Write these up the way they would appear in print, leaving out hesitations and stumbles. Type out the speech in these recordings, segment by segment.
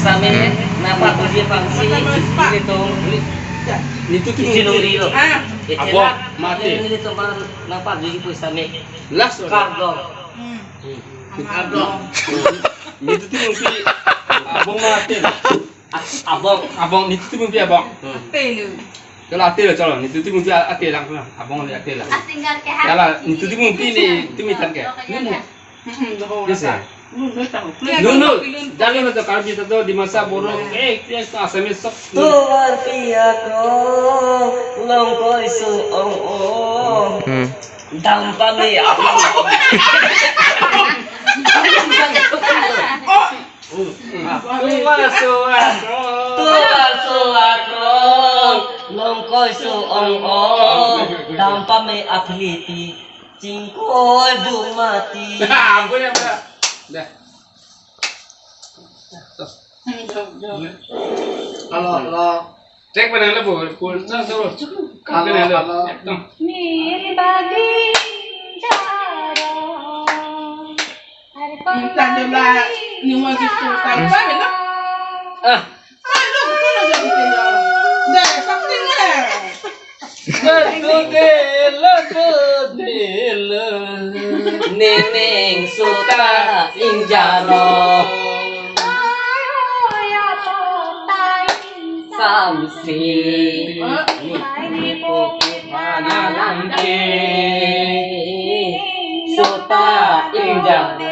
same napa tuji pangsi itu Itu tu sinuri lo. Abang mati. Ini tu napa tuji pui same. Last Kardo. Kardo. Itu tu mungkin abang mati. Abang itu tu mungkin abang. Kalau ate lah calon, itu tu mungkin ate lang lah. Abang ada ate lah. Kalau itu tu mungkin ni tu mitan ke. Bisa. Nunu, jangan macam kalau kita tu di masa buruk, dia asal sok. Tuar pia ko longko isu ong. Dampa me apa? Tuar suara longko isu ong. Dampa me apliti cingko dumati. Ampun ya, dah. Kalau cek pada lepas, kurang terus. Kalau मेरी बागी जारो हर Neneng suta injaro samsi mana nanti suta injaro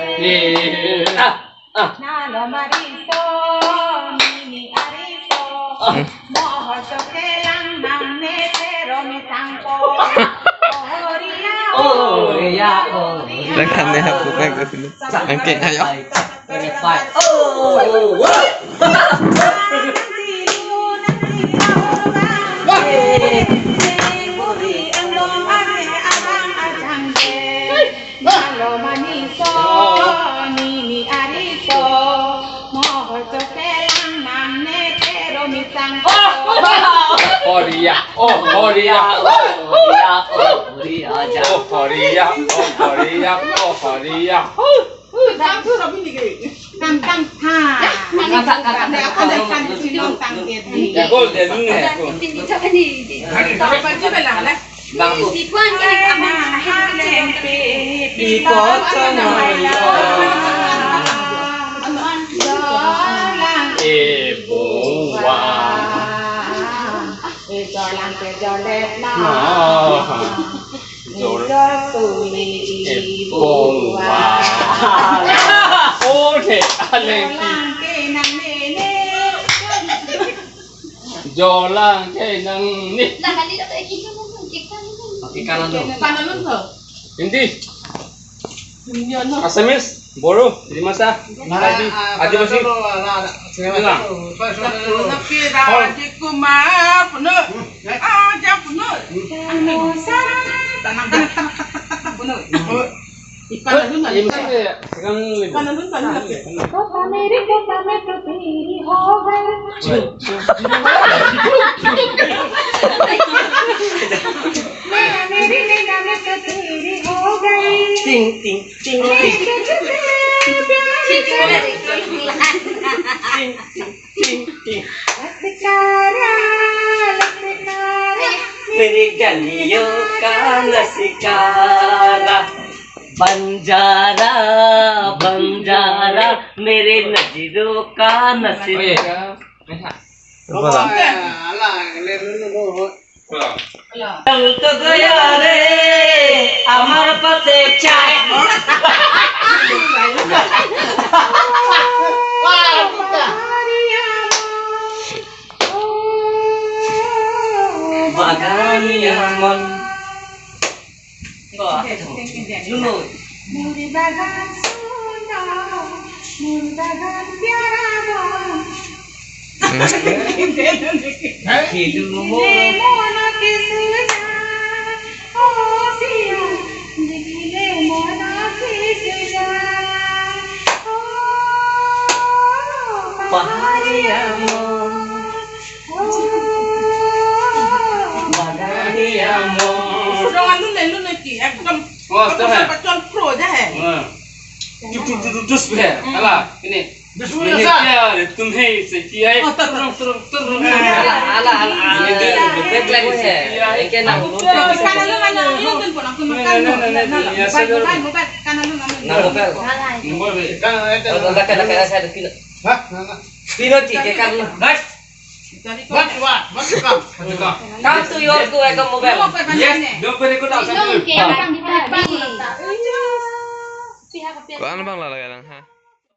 Nalo mariso mini ariso moho chokelang nang netero mi sangko oh ya oh Đang thành này học của anh rồi anh kể hay không? phải oh Nalo maniso nini ariso moho chokelang nang netero mi sangko Korea, Tang ha. Ya kau dia ni aku. bang bu Jolang ke nang ni. ikan lu Hindi. Asamis, Boro, di masa. Adi masih. ting ting ting मेरी गलियों का नसिकारा बंजारा बंजारा मेरे नजरों का नसीरा चल तो गया रे আমার পাশে চাই বাগানিয়া মন Muri bagan sunda, muri bagan pyara mon. hidungmu Mona kisuja, oh siya, dikile mona kisuja, oh bahagia mon bahagia mon Jangan lu nih ki, aku kan Oh, tu hai. pacuan pro je hai. Terus bre, alah ini. Ini dia तुम्हें सही है terung. Alah. Deadline saya. Eke nang Kanan lu mana? Lu kan pun aku makan. Kanan lu mana? nang mobil. Nombor be. Kalau dah saya kilo. Kilo cik kan. Bas. Kam tu yor tu eka mobil. Yes, don't pay ko daw sa. Pihak Kok ano bang lalagay lang ha?